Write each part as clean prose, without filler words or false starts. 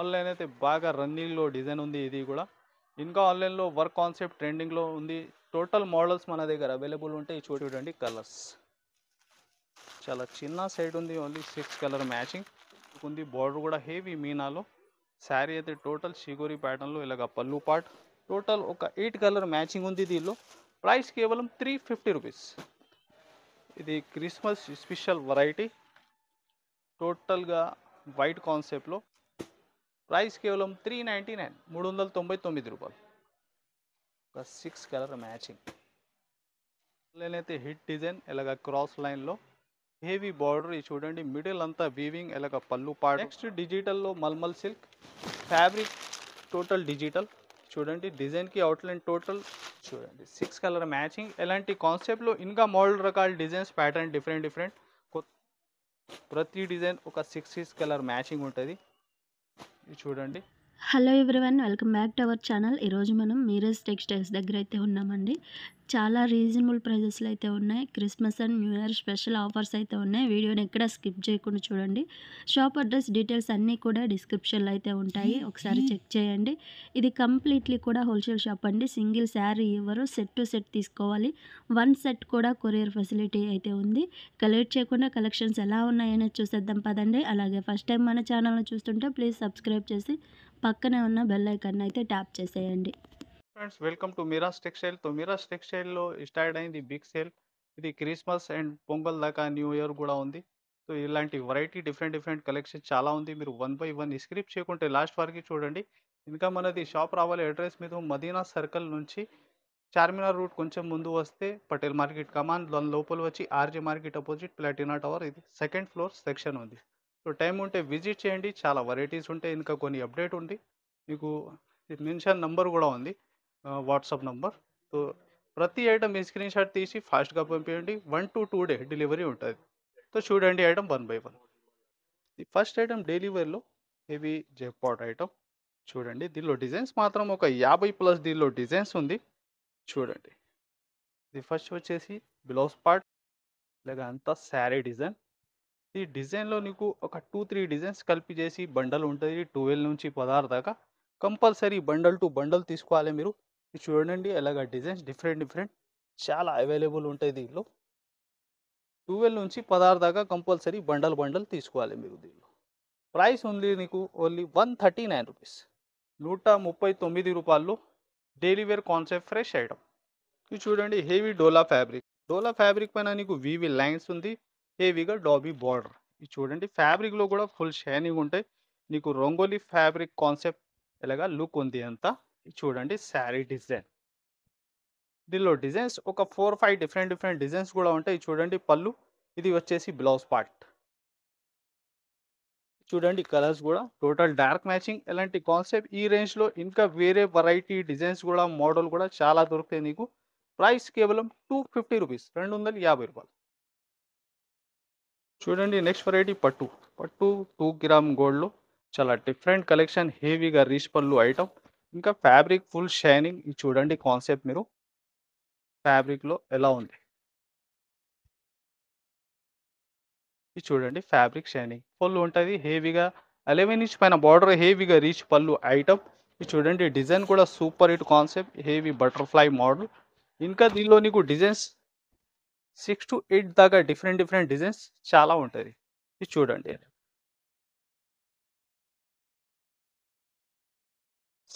Online అయితే బాగా రన్నింగ్లో డిజైన్ ఉంది. ఇది కూడా ఇంకా ఆన్లైన్లో వర్క్ కాన్సెప్ట్ ట్రెండింగ్లో ఉంది. టోటల్ మోడల్స్ మన దగ్గర అవైలబుల్ ఉంటాయి. చూడండి కలర్స్ చాలా చిన్న సైడ్ ఉంది. ఓన్లీ 6 కలర్ మ్యాచింగ్ ఉంది. బార్డర్ కూడా హెవీ మీనాలో. శారీ అయితే టోటల్ షిగోరి ప్యాటర్న్లో ఇలాగ పళ్ళు పార్ట్ టోటల్ ఒక 8 కలర్ మ్యాచింగ్ ఉంది. దీనిలో ప్రైస్ కేవలం 350 రూపీస్. ఇది క్రిస్మస్ స్పెషల్ వెరైటీ టోటల్గా వైట్ కాన్సెప్ట్లో. ప్రైస్ కేవలం 399 399 రూపాయలు. ఒక 6 కలర్ మ్యాచింగ్ అయితే హిట్ డిజైన్ ఇలాగ క్రాస్ లైన్లో హెవీ బార్డర్. ఇది చూడండి మిడిల్ అంతా వీవింగ్ ఇలాగ పళ్ళు పార్ట్. నెక్స్ట్ డిజిటల్లో mulmul silk fabric total digital. చూడండి డిజైన్కి అవుట్లైన్ టోటల్ చూడండి 6 కలర్ మ్యాచింగ్. ఎలాంటి కాన్సెప్ట్లో ఇంకా మోడల్ రకాల డిజైన్స్ ప్యాటర్న్ డిఫరెంట్ ప్రతి డిజైన్ ఒక 6 కలర్ మ్యాచింగ్ ఉంటుంది. ఇది చూడండి. Hello everyone, welcome back to our channel. ఈరోజు మనం మీరజ్ టెక్స్టైల్స్ దగ్గర అయితే ఉన్నామండి. చాలా రీజనబుల్ ప్రైజెస్లో అయితే ఉన్నాయి. Christmas and new year special offers అయితే ఉన్నాయి. వీడియోని ఎక్కడ స్కిప్ చేయకుండా చూడండి. షాప్ అడ్రస్ డీటెయిల్స్ అన్నీ కూడా డిస్క్రిప్షన్లో అయితే ఉంటాయి, ఒకసారి చెక్ చేయండి. ఇది కంప్లీట్లీ కూడా హోల్సేల్ షాప్ అండి. సింగిల్ శారీ ఇవ్వరు, సెట్ టు సెట్ తీసుకోవాలి. 1 సెట్ కూడా కొరియర్ ఫెసిలిటీ అయితే ఉంది. లేట్ చేయకుండా కలెక్షన్స్ ఎలా ఉన్నాయనేది చూసేద్దాం పదండి. అలాగే ఫస్ట్ టైం మన ఛానల్ని చూస్తుంటే ప్లీజ్ సబ్స్క్రైబ్ చేసి పక్కనే ఉన్న బెల్ ఐకాన్ అయితే ట్యాప్ చేసేయండి. Friends welcome to Meeraj textile. Meeraj టెక్స్టైల్లో స్టార్ట్ అయింది బిగ్ సేల్. ఇది క్రిస్మస్ అండ్ పొంగల్ దాకా న్యూ ఇయర్ కూడా ఉంది. సో ఇలాంటి వెరైటీ డిఫరెంట్ కలెక్షన్ చాలా ఉంది. మీరు 1 బై 1 స్క్రిప్ట్ చేయకుంటే లాస్ట్ వరకు చూడండి. ఇంకా మనది షాప్ రావాలి. అడ్రస్ మీద మదీనా సర్కిల్ నుంచి చార్మినార్ రూట్ కొంచెం ముందు వస్తే పటేల్ మార్కెట్ కమాన్, దాని లోపల వచ్చి RJ market opposite Platina tower. ఇది సెకండ్ ఫ్లోర్ సెక్షన్ ఉంది. సో టైం ఉంటే విజిట్ చేయండి. చాలా వెరైటీస్ ఉంటాయి. ఇంకా కొన్ని అప్డేట్ ఉంది. మీకు మెన్షన్ నంబర్ కూడా ఉంది, వాట్సాప్ నంబర్. సో ప్రతి ఐటమ్ స్క్రీన్ షాట్ తీసి ఫాస్ట్గా పంపించండి. 1 to 2 డే డెలివరీ ఉంటుంది. సో చూడండి ఐటమ్ 1 బై 1. ఈ ఫస్ట్ ఐటమ్ డైలీ వేర్లో హెవీ జెప్పాట్ ఐటమ్. చూడండి దీనిలో డిజైన్స్ మాత్రం ఒక 50+ దీనిలో డిజైన్స్ ఉంది. చూడండి ఇది ఫస్ట్ వచ్చేసి బ్లౌజ్ పార్ట్ ఇలాగ అంతా శారీ డిజైన్. ఈ డిజైన్లో నీకు ఒక 2-3 డిజైన్స్ కలిపి చేసి బండల్ ఉంటుంది. 12 నుంచి 16 దాకా కంపల్సరీ బండల్ టు బండల్ తీసుకోవాలి మీరు. ఇది చూడండి అలాగ డిజైన్స్ డిఫరెంట్ చాలా అవైలబుల్ ఉంటాయి దీనిలో. 12 నుంచి 16 దాకా కంపల్సరీ బండల్ తీసుకోవాలి మీరు. దీనిలో ప్రైస్ ఉంది నీకు ఓన్లీ 139 రూపీస్, 139 రూపాయలు. Daily wear concept fresh item. ఇది చూడండి హెవీ డోలా ఫ్యాబ్రిక్ పైన నీకు వీవి లైన్స్ ఉంది. హెవీగా డాబీ బార్డర్. ఇది చూడండి ఫ్యాబ్రిక్లో కూడా ఫుల్ షైనింగ్ ఉంటాయి. నీకు రంగోలీ ఫ్యాబ్రిక్ కాన్సెప్ట్ ఇలాగా లుక్ ఉంది అంతా. ఇది చూడండి శారీ డిజైన్. దీనిలో డిజైన్స్ ఒక 4-5 డిఫరెంట్ డిజైన్స్ కూడా ఉంటాయి. చూడండి పళ్ళు. ఇది వచ్చేసి బ్లౌజ్ పార్ట్. చూడండి కలర్స్ కూడా టోటల్ డార్క్ మ్యాచింగ్. ఎలాంటి కాన్సెప్ట్ ఈ రేంజ్లో ఇంకా వేరే వెరైటీ డిజైన్స్ కూడా మోడల్ కూడా చాలా దొరుకుతాయి నీకు. ప్రైస్ కేవలం 250 రూపీస్, 250 రూపాయలు. చూడండి నెక్స్ట్ వెరైటీ పట్టు 2 గ్రామ్ గోల్డ్లో చాలా డిఫరెంట్ కలెక్షన్. హెవీగా రీచ్ పళ్ళు ఐటమ్. ఇంకా ఫ్యాబ్రిక్ ఫుల్ షైనింగ్. ఇది చూడండి కాన్సెప్ట్ మీరు ఫ్యాబ్రిక్లో ఎలా ఉంది. ఇది చూడండి ఫ్యాబ్రిక్ షైనింగ్ ఫుల్ ఉంటుంది. హెవీగా 11 ఇంచ్ పైన బార్డర్, హెవీగా రీచ్ పళ్ళు ఐటమ్. ఇది చూడండి డిజైన్ కూడా super hit concept, heavy butterfly model. ఇంకా దీనిలో నీకు డిజైన్స్ 6 to 8 దాకా డిఫరెంట్ డిజైన్స్ చాలా ఉంటుంది. ఇది చూడండి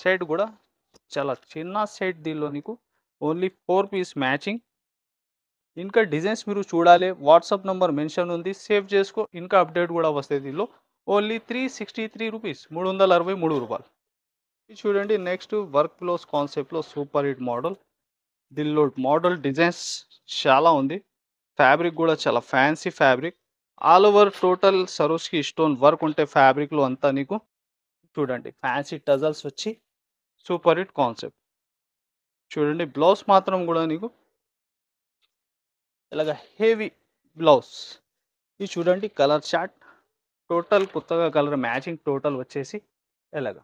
సెట్ కూడా చాలా చిన్న సెట్. దీనిలో నీకు ఓన్లీ 4 పీస్ మ్యాచింగ్. ఇంకా డిజైన్స్ మీరు చూడాలి. వాట్సాప్ నెంబర్ మెన్షన్ ఉంది, సేవ్ చేసుకో. ఇంకా అప్డేట్ కూడా వస్తుంది. దీనిలో ఓన్లీ 363 రూపీస్, 363 రూపాయలు. ఇది చూడండి నెక్స్ట్ వర్క్ బ్లౌజ్ కాన్సెప్ట్లో సూపర్ హిట్ మోడల్. దీనిలో మోడల్ డిజైన్స్ చాలా ఉంది. ఫ్యాబ్రిక్ కూడా చాలా fancy fabric. All over total సరోస్కి stone work ఉంటే ఫ్యాబ్రిక్లో అంతా నీకు. చూడండి ఫ్యాన్సీ టజల్స్ వచ్చి సూపర్ హిట్ కాన్సెప్ట్. చూడండి బ్లౌజ్ మాత్రం కూడా నీకు ఇలాగ హెవీ బ్లౌజ్. ఇది చూడండి కలర్ చార్ట్ టోటల్ కొత్తగా కలర్ మ్యాచింగ్ టోటల్ వచ్చేసి ఇలాగా.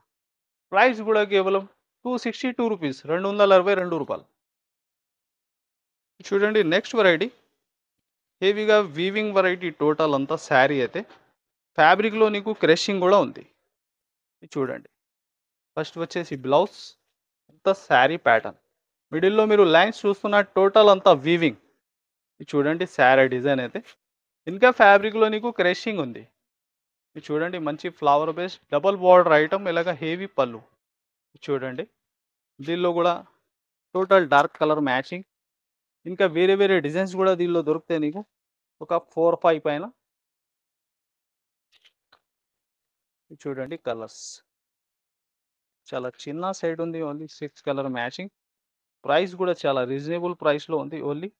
ప్రైస్ కూడా కేవలం 262 రూపీస్, 262 రూపాయలు. చూడండి నెక్స్ట్ వెరైటీ హెవీగా వీవింగ్ వెరైటీ. టోటల్ అంతా శారీ అయితే ఫ్యాబ్రిక్లో నీకు క్రషింగ్ కూడా ఉంది. ఇది చూడండి. ఫస్ట్ వచ్చేసి బ్లౌజ్ అంతా శారీ ప్యాటర్న్. మిడిల్‌లో మీరు లైన్స్ చూస్తున్న టోటల్ అంతా వీవింగ్. ఇది చూడండి శారీ డిజైన్ అయితే. ఇంకా ఫ్యాబ్రిక్‌లో నీకు క్రషింగ్ ఉంది. ఇది చూడండి మంచి flower base double border item ఇలాగ హెవీ పళ్ళు. ఇది చూడండి. దీనిలో గూడా టోటల్ డార్క్ కలర్ మ్యాచింగ్. ఇంకా వేరే వేరే డిజైన్స్ గూడా దీనిలో దొరుకుతాయి నీకు. ఒక 4, 5 పైన. ఇది చూడండి కలర్స్. చాలా చిన్న సెట్ ఉంది. Only 6 colour matching. ప్రైస్ గూడా చాలా రీజనబుల్ ప్రైస్‌లో ఉంది. ఓన్లీ రూ.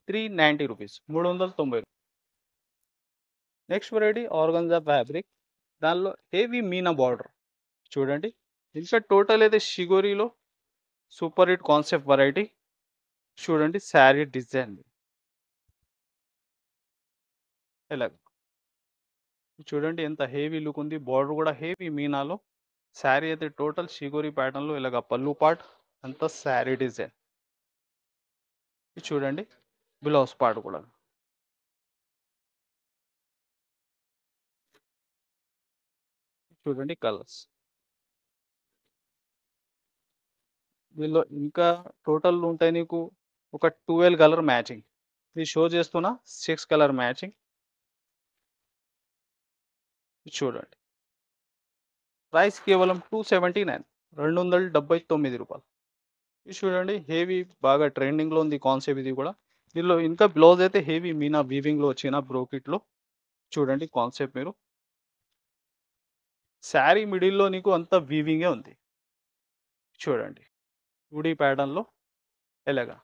390 390. Next variety organza fabric. దానిలో హెవీ మీనా బార్డర్. చూడండి. ఇంకా టోటల్ అయితే షిగోరిలో సూపర్ హిట్ కాన్సెప్ట్ వెరైటీ. చూడండి శారీ డిజైన్. ఇలాగ. చూడండి ఎంత హెవీ లుక్ ఉంది. బార్డర్ కూడా హెవీ మీనాలో. శారీ అయితే టోటల్ షిగోరి ప్యాటర్న్‌లో ఇలాగ పల్లు పార్ట్ అంతా శారీ డిజైన్. ఇది చూడండి బ్లౌజ్ పార్ట్ కూడా. చూడండి కలర్స్. దీనిలో ఇంకా టోటల్ ఉంటాయి నీకు ఒక 12 కలర్ మ్యాచింగ్. ఇది షో చేస్తున్నా 6 కలర్ మ్యాచింగ్. ఇది చూడండి. ప్రైస్ కేవలం 279 రూ. 279. ఇది చూడండి హెవీ బాగా ట్రెండింగ్‌లో ఉంది కాన్సెప్ట్ ఇది కూడా. దీనిలో ఇంకా బ్లౌజ్ అయితే హెవీ మీనా వీవింగ్‌లో వచ్చిన బ్రోకెట్‌లో. చూడండి కాన్సెప్ట్ మీరు. శారీ మిడిల్‌లో నీకు అంతా వీవింగే ఉంది. చూడండి. 2D ప్యాటర్న్‌లో ఇలాగా.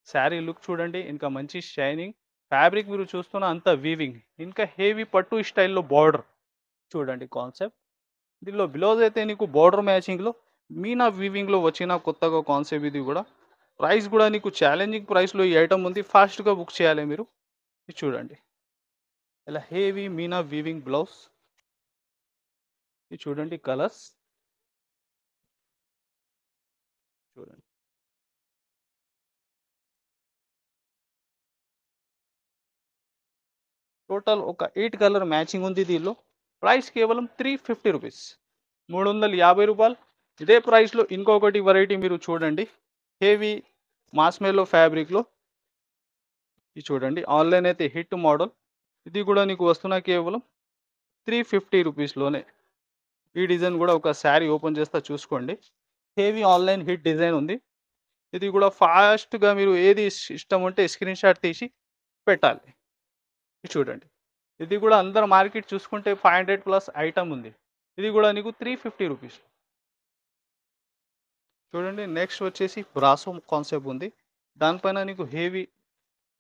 శారీ లుక్ చూడండి. ఇంకా మంచి షైనింగ్. ఫ్యాబ్రిక్ మీరు చూస్తున్న అంతా వీవింగ్. ఇంకా హెవీ పట్టు స్టైల్‌లో బార్డర్. చూడండి కాన్సెప్ట్. దీనిలో బ్లౌజ్ అయితే నీకు బార్డర్ మ్యాచింగ్‌లో మీనా వీవింగ్‌లో వచ్చిన కొత్తగా కాన్సెప్ట్ ఇది కూడా. ప్రైస్ కూడా నీకు ఛాలెంజింగ్ ప్రైస్‌లో ఈ ఐటమ్ ఉంది. ఫాస్ట్‌గా బుక్ చేయాలి మీరు. ఇది చూడండి. ఇలా హెవీ మీనా వీవింగ్ బ్లౌజ్. ఇది చూడండి కలర్స్. చూడండి. టోటల్ ఒక 8 కలర్ మ్యాచింగ్ ఉంది దీనిలో. ప్రైస్ కేవలం రూ. 350. రూ. 350. ఇదే ప్రైస్‌లో ఇంకొకటి వెరైటీ మీరు చూడండి. హెవీ మాస్మెల్లో ఫ్యాబ్రిక్‌లో. ఇది చూడండి. ఆన్‌లైన్ అయితే హిట్ మోడల్. ఇది కూడా నీకు వస్తున్న కేవలం రూ. 350లోనే. ఈ డిజైన్ కూడా ఒక శారీ ఓపెన్ చేస్తా చూసుకోండి. హెవీ ఆన్‌లైన్ హిట్ డిజైన్ ఉంది. ఇది కూడా ఫాస్ట్‌గా మీరు ఏది ఇష్టం ఉంటే స్క్రీన్ షాట్ తీసి పెట్టాలి. ఇది చూడండి. ఇది కూడా అందరు మార్కెట్ చూసుకుంటే 500 ప్లస్ ఐటమ్ ఉంది. ఇది కూడా నీకు రూ. 350. చూడండి నెక్స్ట్ వచ్చేసి బ్రాసో కాన్సెప్ట్ ఉంది. దానిపైన నీకు హెవీ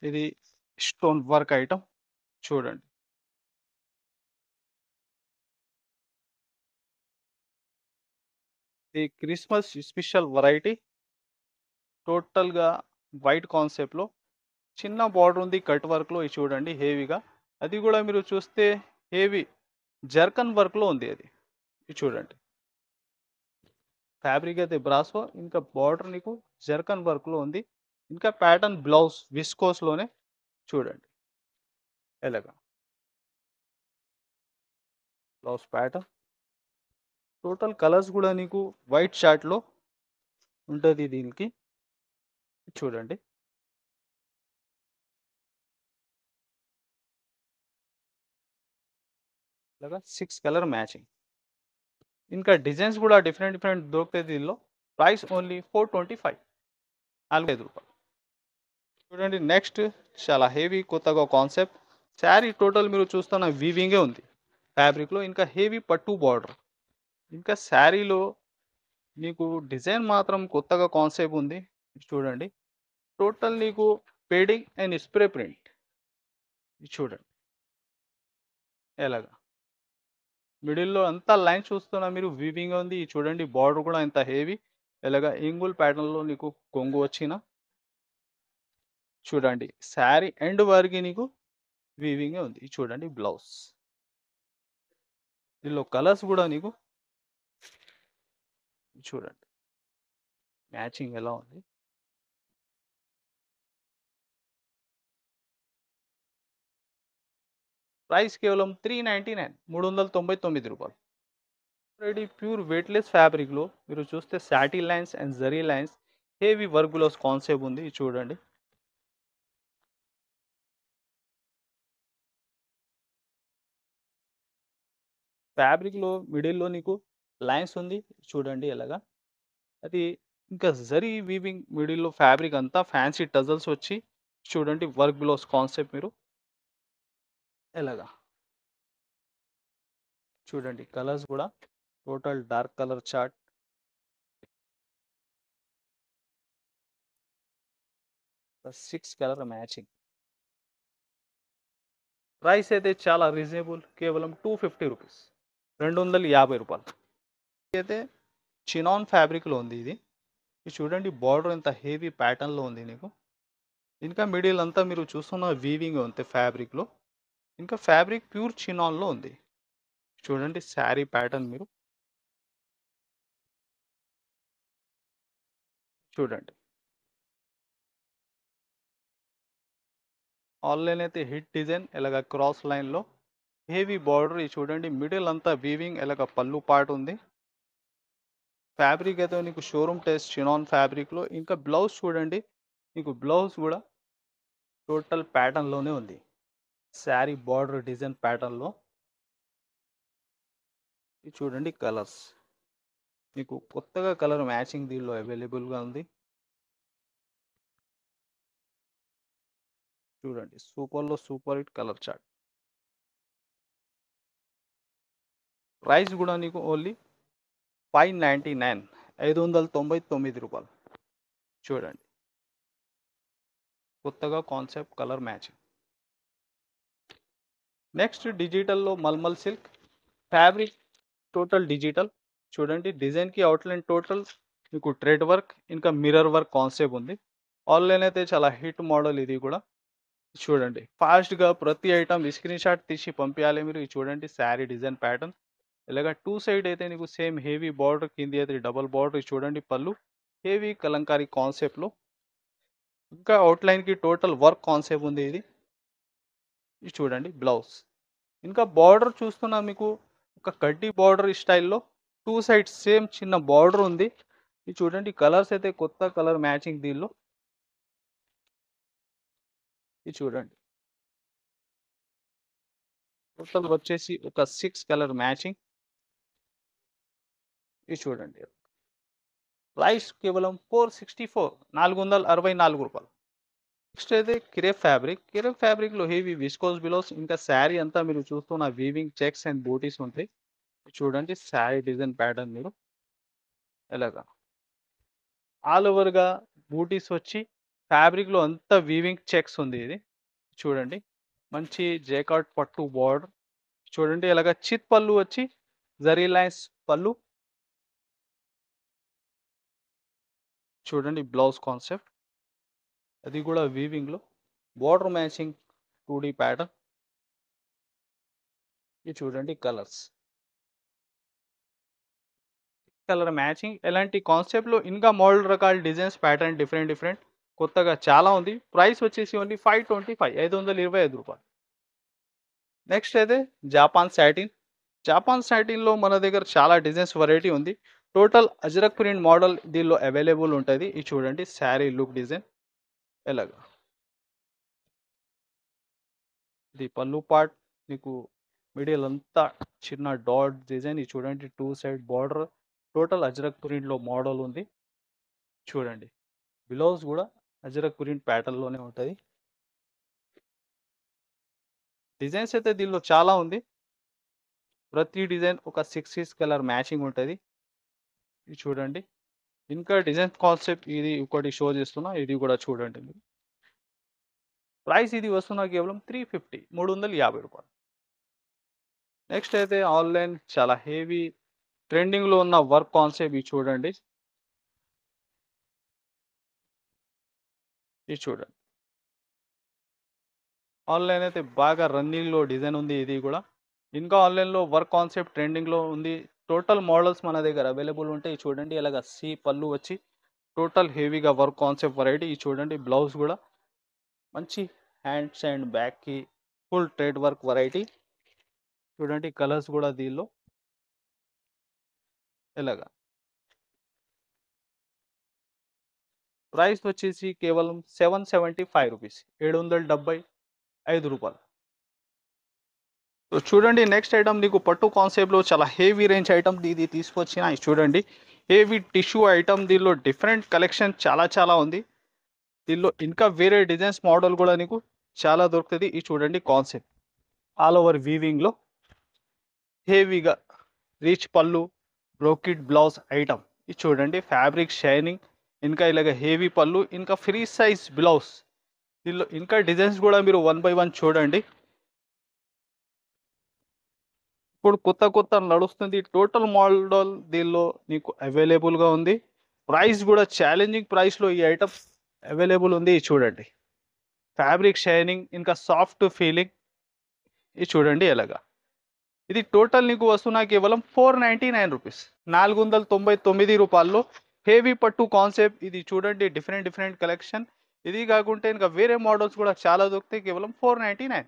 ఇది స్టోన్ వర్క్ ఐటమ్. చూడండి. ఇది క్రిస్మస్ స్పెషల్ వెరైటీ. టోటల్‌గా వైట్ కాన్సెప్ట్‌లో చిన్న బార్డర్ ఉంది కట్ వర్క్‌లో. ఇది చూడండి హెవీగా. అది కూడా మీరు చూస్తే హెవీ జర్కన్ వర్క్‌లో ఉంది అది. ఇది చూడండి. ఫ్యాబ్రిక్ అయితే బ్రాసో ఇంకా బార్డర్ నీకు జర్కన్ వర్క్‌లో ఉంది. ఇంకా ప్యాటర్న్ బ్లౌజ్ విస్కోస్‌లోనే చూడండి. ఎలాగా బ్లౌజ్ ప్యాటర్న్. టోటల్ కలర్స్ కూడా నీకు వైట్ చార్ట్‌లో ఉంటది దీనికి. చూడండి. ఇలాగా 6 కలర్ మ్యాచింగ్. ఇంకా డిజైన్స్ కూడా డిఫరెంట్ డిఫరెంట్ దొరుకుతాయి దీనిలో. ప్రైస్ ఓన్లీ 425 రూ. 45. చూడండి నెక్స్ట్ చాలా హెవీ కొత్తగా కాన్సెప్ట్. శారీ టోటల్ మీరు చూస్తున్న వీవింగే ఉంది. ఫ్యాబ్రిక్‌లో ఇంకా హెవీ పట్టు బార్డర్. ఇంకా శారీలో మీకు డిజైన్ మాత్రం కొత్తగా కాన్సెప్ట్ ఉంది. చూడండి. టోటల్ నీకు పేడింగ్ అండ్ స్ప్రే ప్రింట్. ఇది చూడండి. ఎలాగా మిడిల్‌లో అంతా లైన్ చూస్తున్నా మీరు వీవింగ్ ఉంది. ఇది చూడండి బార్డర్ కూడా ఎంత హెవీ. ఇలాగా ఇంగుల్ ప్యాటర్న్‌లో నీకు కొంగు వచ్చిన చూడండి. శారీ ఎండ్ వరకు నీకు వీవింగే ఉంది. ఇది చూడండి బ్లౌజ్. దీనిలో కలర్స్ కూడా నీకు చూడండి. మ్యాచింగ్ ఎలా ఉంది. ప్రైస్ కేవలం రూ. 399 రూ. 399. ఆల్రెడీ ప్యూర్ వెయిట్‌లెస్ ఫ్యాబ్రిక్‌లో మీరు చూస్తే satin lines and zari lines heavy work gloves concept ఉంది. ఇది చూడండి. ఫ్యాబ్రిక్‌లో మిడిల్‌లో నీకు లైన్స్ ఉంది. చూడండి ఎలాగా. అది ఇంకా జరీ వీవింగ్ మిడిల్‌లో ఫ్యాబ్రిక్ అంతా ఫ్యాన్సీ టజల్స్ వచ్చి చూడండి వర్క్ గ్లోవ్స్ కాన్సెప్ట్ మీరు ఎలాగా. చూడండి కలర్స్ కూడా total dark colour chart 6 colour matching. Price అయితే చాలా రీజనబుల్. కేవలం రూ. 250. రూపాయలు. అయితే చినాన్ ఫ్యాబ్రిక్‌లో ఉంది ఇది. ఇది చూడండి బార్డర్ ఎంత హెవీ ప్యాటర్న్‌లో ఉంది నీకు. ఇంకా మిడిల్ అంతా మీరు చూస్తున్న వీవింగ్ అంతే ఫ్యాబ్రిక్‌లో. ఇంకా ఫ్యాబ్రిక్ ప్యూర్ చినాన్‌లో ఉంది. చూడండి శారీ ప్యాటర్న్ మీరు చూడండి. ఆన్‌లైన్ అయితే హిట్ డిజైన్ ఇలాగ క్రాస్ లైన్‌లో హెవీ బార్డర్ ఇది చూడండి. మిడిల్ అంతా వీవింగ్ ఇలాగ పళ్ళు పార్ట్ ఉంది. ఫ్యాబ్రిక్ అయితే నీకు షోరూమ్ టేస్ట్ చినాన్ ఫ్యాబ్రిక్‌లో. ఇంకా బ్లౌజ్ చూడండి. నీకు బ్లౌజ్ కూడా టోటల్ ప్యాటర్న్‌లోనే ఉంది. శారీ బార్డర్ డిజైన్ ప్యాటర్న్‌లో. ఇది చూడండి కలర్స్. మీకు కొత్తగా కలర్ మ్యాచింగ్ దీనిలో అవైలబుల్‌గా ఉంది. చూడండి సూపర్‌లో super hit colour chart. Price కూడా నీకు ఓన్లీ 599 రూపాయలు. చూడండి కొత్తగా కాన్సెప్ట్ కలర్ మ్యాచింగ్. నెక్స్ట్ డిజిటల్లో mulmul silk fabric total digital. చూడండి డిజైన్కి అవుట్లైన్ టోటల్ మీకు థ్రెడ్ వర్క్ ఇంకా మిర్రర్ వర్క్ కాన్సెప్ట్ ఉంది. ఆన్లైన్ అయితే చాలా హిట్ మోడల్ ఇది కూడా. చూడండి ఫాస్ట్గా ప్రతి ఐటమ్ స్క్రీన్ షాట్ తీసి పంపించాలి మీరు. ఇది చూడండి శారీ డిజైన్ ప్యాటర్న్ ఇలాగ టూ సైడ్ అయితే నీకు సేమ్ హెవీ బార్డర్ కింది అయితే డబల్ బార్డర్ చూడండి పళ్ళు హెవీ కలంకారీ కాన్సెప్ట్లో. ఇంకా అవుట్లైన్కి టోటల్ వర్క్ కాన్సెప్ట్ ఉంది ఇది. ఇది చూడండి బ్లౌజ్. ఇంకా బార్డర్ చూస్తున్నా మీకు ఒక కడ్డీ బార్డర్ స్టైల్లో టూ సైడ్స్ సేమ్ చిన్న బార్డర్ ఉంది. ఇది చూడండి కలర్స్ అయితే కొత్త కలర్ మ్యాచింగ్ దీనిలో. ఇది చూడండి టోటల్ వచ్చేసి ఒక 6 కలర్ మ్యాచింగ్. ఇది చూడండి ప్రైస్ కేవలం 464 రూపాయలు. నెక్స్ట్ అయితే కిరేప్ ఫ్యాబ్రిక్లో హెవీ విస్కోస్ బిలోస్ ఇంకా శారీ అంతా మీరు చూస్తున్న వీవింగ్ చెక్స్ అండ్ బూటీస్ ఉంటాయి. చూడండి శారీ డిజైన్ ప్యాటర్న్ మీరు ఎలాగా ఆల్ ఓవర్గా బూటీస్ వచ్చి ఫ్యాబ్రిక్లో అంతా వీవింగ్ చెక్స్ ఉంది ఇది. చూడండి మంచి జేకార్డ్ పట్టు బార్డర్. చూడండి ఇలాగ చిత్ పళ్ళు వచ్చి జరీ లైన్స్ పళ్ళు. చూడండి బ్లౌజ్ కాన్సెప్ట్ అది కూడా వీవింగ్లో బార్డర్ మ్యాచింగ్ 2D ప్యాటర్న్. ఇది చూడండి కలర్స్ కలర్ మ్యాచింగ్ ఎలాంటి కాన్సెప్ట్లో ఇంకా మోడల్ రకాల డిజైన్స్ ప్యాటర్న్ డిఫరెంట్ కొత్తగా చాలా ఉంది. ప్రైస్ వచ్చేసి ఓన్లీ 525 రూపాయలు. నెక్స్ట్ అయితే జాపాన్ సాటిన్లో మన దగ్గర చాలా డిజైన్స్ వెరైటీ ఉంది. టోటల్ అజ్రక్ ప్రింట్ మోడల్ దీనిలో అవైలబుల్ ఉంటుంది. ఇది చూడండి శారీ లుక్ డిజైన్ ఎలాగా ఇది పళ్ళు పార్ట్ నీకు మిడిల్ అంతా చిన్న డాట్ డిజైన్. ఇది చూడండి two side border total ajrak ప్రింట్లో మోడల్ ఉంది. చూడండి బ్లౌజ్ కూడా అజ్రక్ ప్రింట్ ప్యాటర్న్లోనే ఉంటుంది. డిజైన్స్ అయితే దీనిలో చాలా ఉంది. ప్రతి డిజైన్ ఒక 6 కలర్ మ్యాచింగ్ ఉంటుంది. ఇది చూడండి ఇంకా డిజైన్ కాన్సెప్ట్ ఇది ఒకటి షో చేస్తున్నా. ఇది కూడా చూడండి మీరు. ప్రైస్ ఇది వస్తున్నా కేవలం 350 రూపాయలు. నెక్స్ట్ అయితే ఆన్లైన్ చాలా హెవీ ట్రెండింగ్లో ఉన్న వర్క్ కాన్సెప్ట్ ఇది చూడండి. ఇది చూడండి ఆన్లైన్ అయితే బాగా రన్నింగ్లో డిజైన్ ఉంది ఇది కూడా. ఇంకా ఆన్లైన్లో వర్క్ కాన్సెప్ట్ ట్రెండింగ్లో ఉంది. టోటల్ మోడల్స్ మన దగ్గర అవైలబుల్ ఉంటాయి. చూడండి ఇలాగ సి పళ్ళు వచ్చి టోటల్ హెవీగా వర్క్ కాన్సెప్ట్ వెరైటీ. ఇది చూడండి బ్లౌజ్ కూడా మంచి హ్యాండ్స్ అండ్ బ్యాక్కి ఫుల్ థ్రెడ్ వర్క్ వెరైటీ. చూడండి కలర్స్ కూడా దీనిలో ఇలాగా ప్రైస్ వచ్చేసి కేవలం 775 రూపీస్, 775 రూపాయలు. సో చూడండి, నెక్స్ట్ ఐటమ్ నీకు పట్టు కాన్సెప్ట్లో చాలా హెవీ రేంజ్ ఐటమ్ ఇది తీసుకొచ్చిన. ఇది చూడండి, హెవీ టిష్యూ ఐటమ్. దీనిలో డిఫరెంట్ కలెక్షన్ చాలా ఉంది. దీనిలో ఇంకా వేరే డిజైన్స్ మోడల్ కూడా నీకు చాలా దొరుకుతుంది. ఇది చూడండి కాన్సెప్ట్, ఆల్ ఓవర్ వీవింగ్లో హెవీగా రిచ్ పళ్ళు, బ్రోకెట్ బ్లౌజ్ ఐటమ్. ఇది చూడండి ఫ్యాబ్రిక్ షైనింగ్, ఇంకా ఇలాగ హెవీ పళ్ళు, ఇంకా ఫ్రీ సైజ్ బ్లౌజ్. దీనిలో ఇంకా డిజైన్స్ కూడా మీరు 1 by 1 చూడండి. ఇప్పుడు కొత్త నడుస్తుంది టోటల్ మోడల్ దీనిలో నీకు అవైలబుల్గా ఉంది. ప్రైస్ కూడా ఛాలెంజింగ్ ప్రైస్లో ఈ ఐటమ్ అవైలబుల్ ఉంది. ఇది చూడండి ఫ్యాబ్రిక్ షైనింగ్, ఇంకా సాఫ్ట్ ఫీలింగ్. ఇది చూడండి ఎలాగా. ఇది టోటల్ నీకు వస్తున్నా కేవలం 499 రూపీస్, 499 రూపాయల్లో హెవీ పట్టు కాన్సెప్ట్. ఇది చూడండి డిఫరెంట్ కలెక్షన్. ఇది కాకుంటే ఇంకా వేరే మోడల్స్ కూడా చాలా దొరుకుతాయి కేవలం 499.